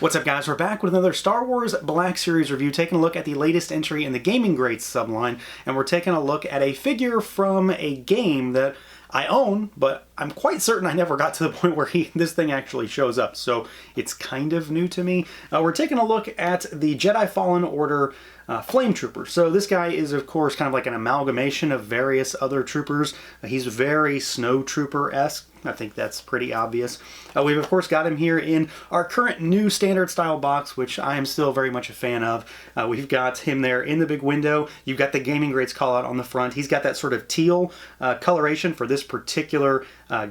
What's up, guys? We're back with another Star Wars Black Series review, taking a look at the latest entry in the Gaming Grades subline, and we're taking a look at a figure from a game that I own, but I'm quite certain I never got to the point where this thing actually shows up, so it's kind of new to me. We're taking a look at the Jedi Fallen Order FLAMETROOPER. So this guy is, of course, kind of like an amalgamation of various other troopers. He's very Snow Trooper-esque. I think that's pretty obvious. We've, of course, got him here in our current new standard style box, which I am still very much a fan of. We've got him there in the big window. You've got the Gaming Grades call out on the front. He's got that sort of teal coloration for this particular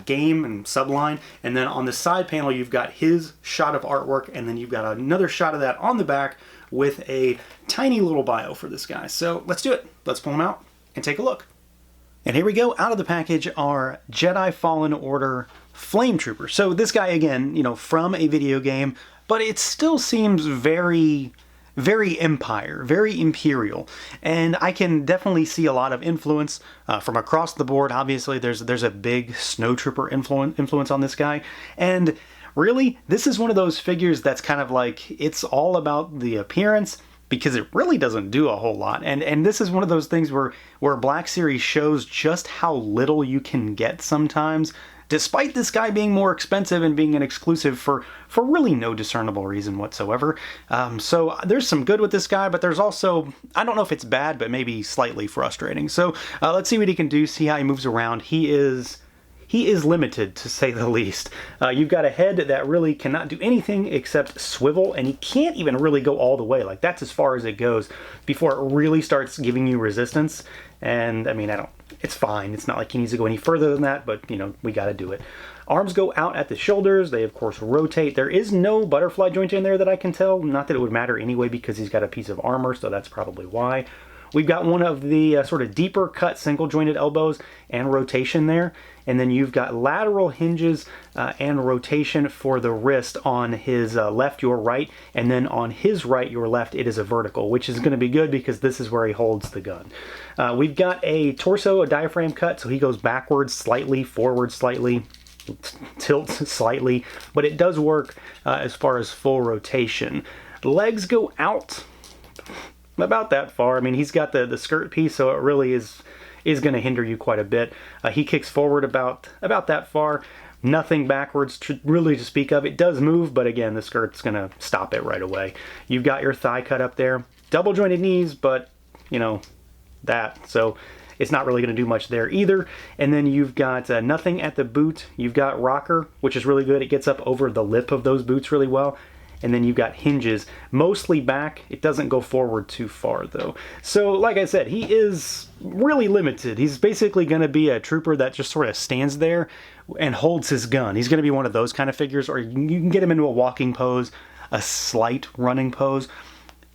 game and subline. And then on the side panel, you've got his shot of artwork, and then you've got another shot of that on the back with a tiny little bio for this guy. So let's do it. Let's pull him out and take a look. And here we go. Out of the package are Jedi Fallen Order FLAMETROOPER. So this guy, again, you know, from a video game, but it still seems very Empire, very Imperial. And I can definitely see a lot of influence from across the board. Obviously, there's a big Snowtrooper influence on this guy. And really, this is one of those figures that's kind of like, it's all about the appearance, because it really doesn't do a whole lot. And this is one of those things where Black Series shows just how little you can get sometimes, despite this guy being more expensive and being an exclusive for really no discernible reason whatsoever. So there's some good with this guy, but there's also, I don't know if it's bad, but maybe slightly frustrating. So let's see what he can do, see how he moves around. He is limited, to say the least. You've got a head that really cannot do anything except swivel, and he can't even really go all the way. Like, that's as far as it goes before it really starts giving you resistance. And, I mean, it's fine. It's not like he needs to go any further than that, but, you know, we gotta do it. Arms go out at the shoulders. They, of course, rotate. There is no butterfly joint in there that I can tell. Not that it would matter anyway, because he's got a piece of armor, so that's probably why. We've got one of the sort of deeper cut single jointed elbows and rotation there. And then you've got lateral hinges and rotation for the wrist on his left, your right. And then on his right, your left, it is a vertical, which is going to be good because this is where he holds the gun. We've got a torso, a diaphragm cut, so he goes backwards slightly, forward slightly, tilts slightly. But it does work as far as full rotation. Legs go out about that far. I mean, he's got the skirt piece, so it really is going to hinder you quite a bit. He kicks forward about that far. Nothing backwards really to speak of. It does move, but again, the skirt's going to stop it right away. You've got your thigh cut up there. Double jointed knees, but, you know, that. So it's not really going to do much there either. And then you've got nothing at the boot. You've got rocker, which is really good. It gets up over the lip of those boots really well. And then you've got hinges, mostly back. It doesn't go forward too far, though. So, like I said, he is really limited. He's basically going to be a trooper that just sort of stands there and holds his gun. He's going to be one of those kind of figures, or you can get him into a walking pose, a slight running pose.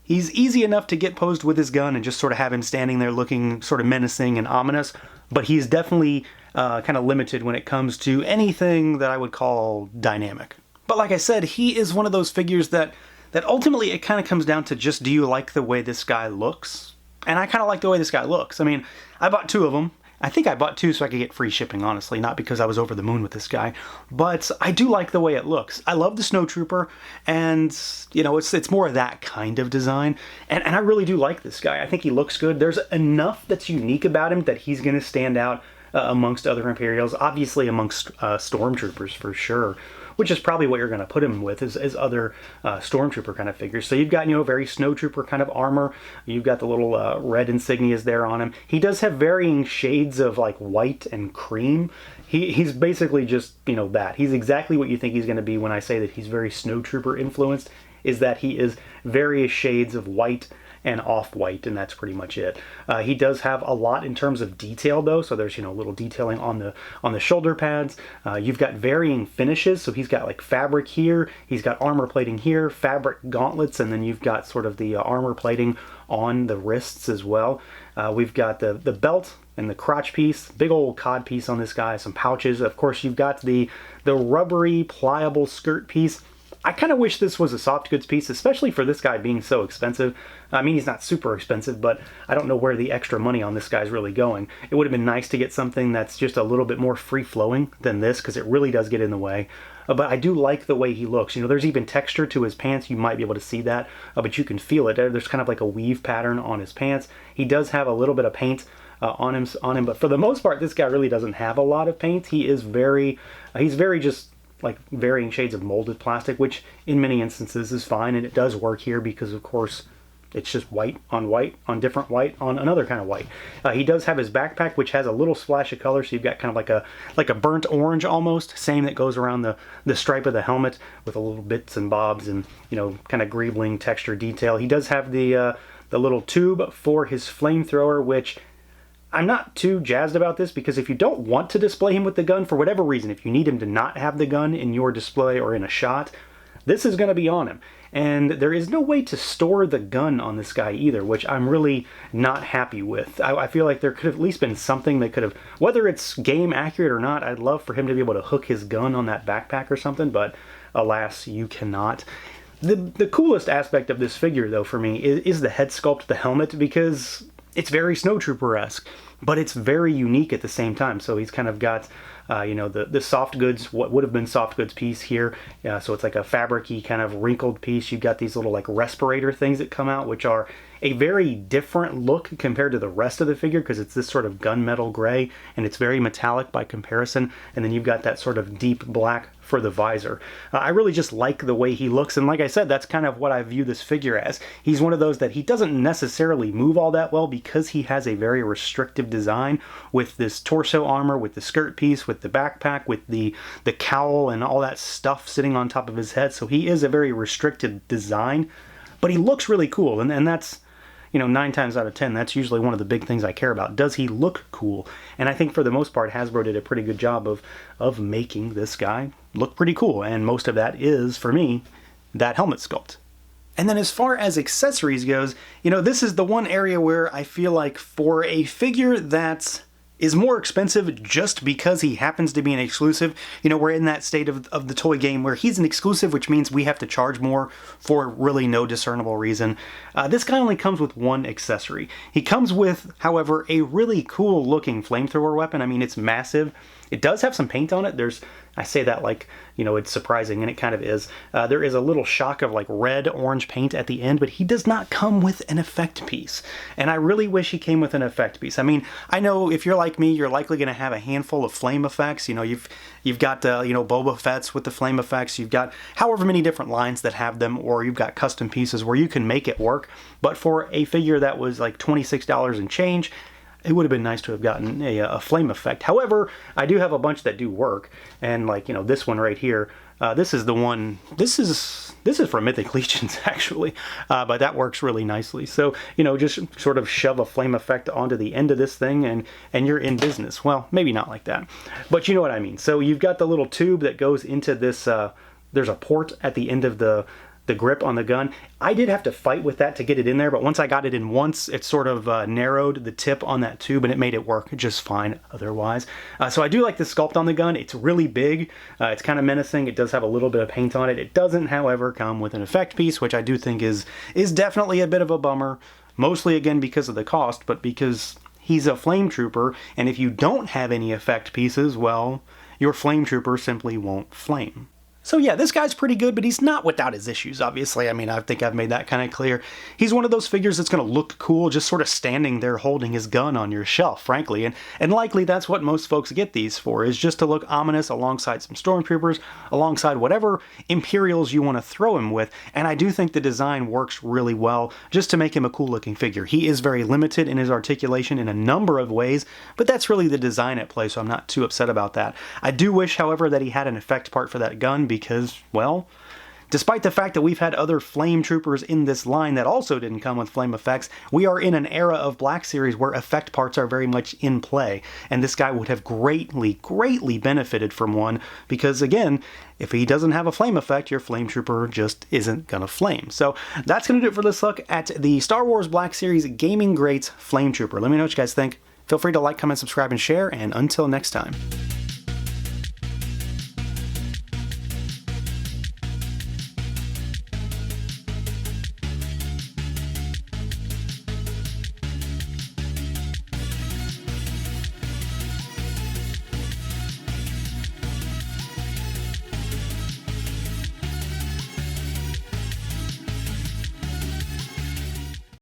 He's easy enough to get posed with his gun and just sort of have him standing there looking sort of menacing and ominous, but he's definitely kind of limited when it comes to anything that I would call dynamic. But like I said, he is one of those figures that ultimately it kind of comes down to just, do you like the way this guy looks? And I kind of like the way this guy looks. I mean, I bought two of them. I think I bought two so I could get free shipping, honestly, not because I was over the moon with this guy. But I do like the way it looks. I love the Snowtrooper, and, you know, it's more of that kind of design. And I really do like this guy. I think he looks good. There's enough that's unique about him that he's going to stand out amongst other Imperials, obviously amongst Stormtroopers for sure, which is probably what you're going to put him with, is other Stormtrooper kind of figures. So you've got, you know, very Snowtrooper kind of armor. You've got the little red insignias there on him. He does have varying shades of like white and cream. He's basically just, you know, that. He's exactly what you think he's going to be when I say that he's very Snowtrooper influenced, is that he is various shades of white and off-white, and that's pretty much it. He does have a lot in terms of detail, though, so there's, you know, a little detailing on the shoulder pads. You've got varying finishes, so he's got like fabric here, he's got armor plating here, fabric gauntlets, and then you've got sort of the armor plating on the wrists as well. We've got the belt and the crotch piece, big old cod piece on this guy, some pouches. Of course, you've got the rubbery, pliable skirt piece. I kind of wish this was a soft goods piece, especially for this guy being so expensive. I mean, he's not super expensive, but I don't know where the extra money on this guy's really going. It would have been nice to get something that's just a little bit more free-flowing than this, because it really does get in the way. but I do like the way he looks. You know, there's even texture to his pants. You might be able to see that, but you can feel it. There's kind of like a weave pattern on his pants. He does have a little bit of paint on him, but for the most part, this guy really doesn't have a lot of paint. He is he's very just like varying shades of molded plastic, which in many instances is fine, and it does work here because, of course, it's just white on different white on another kind of white. He does have his backpack, which has a little splash of color, so you've got kind of like a burnt orange almost, same that goes around the stripe of the helmet with a little bits and bobs and, you know, kind of greebling texture detail. He does have the little tube for his flamethrower, which I'm not too jazzed about this, because if you don't want to display him with the gun for whatever reason, if you need him to not have the gun in your display or in a shot, this is going to be on him. And there is no way to store the gun on this guy either, which I'm really not happy with. I feel like there could have at least been something that could have, whether it's game accurate or not, I'd love for him to be able to hook his gun on that backpack or something, but alas, you cannot. The coolest aspect of this figure, though, for me, is the head sculpt, the helmet, because it's very Snowtrooper-esque, but it's very unique at the same time. So he's kind of got, you know, the soft goods, what would have been soft goods piece here. So it's like a fabric-y kind of wrinkled piece. You've got these little like respirator things that come out, which are a very different look compared to the rest of the figure, because it's this sort of gunmetal gray and it's very metallic by comparison. And then you've got that sort of deep black for the visor. I really just like the way he looks, and like I said, that's kind of what I view this figure as. He's one of those that he doesn't necessarily move all that well because he has a very restrictive design with this torso armor, with the skirt piece, with the backpack, with the cowl and all that stuff sitting on top of his head. So he is a very restricted design, but he looks really cool, and that's, you know, 9 times out of 10, that's usually one of the big things I care about. Does he look cool? And I think for the most part, Hasbro did a pretty good job of making this guy look pretty cool. And most of that is, for me, that helmet sculpt. And then as far as accessories goes, you know, this is the one area where I feel like for a figure that is more expensive just because he happens to be an exclusive. You know, we're in that state of the toy game where he's an exclusive, which means we have to charge more for really no discernible reason. This guy only comes with one accessory. He comes with, however, a really cool looking flamethrower weapon. I mean, it's massive. It does have some paint on it. I say that like, you know, it's surprising, and it kind of is. There is a little shock of like red-orange paint at the end, but he does not come with an effect piece. And I really wish he came with an effect piece. I mean, I know if you're like me, you're likely going to have a handful of flame effects. You know, you've got, you know, Boba Fett's with the flame effects. You've got however many different lines that have them, or you've got custom pieces where you can make it work. But for a figure that was like $26 and change, it would have been nice to have gotten a flame effect. However, I do have a bunch that do work, and like, you know, this one right here, this is the one, this is from Mythic Legions actually, but that works really nicely. So, you know, just sort of shove a flame effect onto the end of this thing and you're in business. Well, maybe not like that, but you know what I mean. So you've got the little tube that goes into this, there's a port at the end of the grip on the gun. I did have to fight with that to get it in there, but once I got it in once, it sort of narrowed the tip on that tube and it made it work just fine otherwise. So I do like the sculpt on the gun. It's really big. It's kind of menacing. It does have a little bit of paint on it. It doesn't, however, come with an effect piece, which I do think is definitely a bit of a bummer, mostly again because of the cost, but because he's a flame trooper, and if you don't have any effect pieces, well, your flame trooper simply won't flame. So yeah, this guy's pretty good, but he's not without his issues, obviously. I mean, I think I've made that kind of clear. He's one of those figures that's going to look cool just sort of standing there holding his gun on your shelf, frankly. And likely that's what most folks get these for, is just to look ominous alongside some stormtroopers, alongside whatever Imperials you want to throw him with. And I do think the design works really well just to make him a cool looking figure. He is very limited in his articulation in a number of ways, but that's really the design at play, so I'm not too upset about that. I do wish, however, that he had an effect part for that gun, because, well, despite the fact that we've had other flame troopers in this line that also didn't come with flame effects, we are in an era of Black Series where effect parts are very much in play, and this guy would have greatly benefited from one, because again, if he doesn't have a flame effect, your flame trooper just isn't gonna flame. So that's gonna do it for this look at the Star Wars Black Series Gaming Greats Flame Trooper. Let me know what you guys think. Feel free to like, comment, subscribe, and share, and until next time.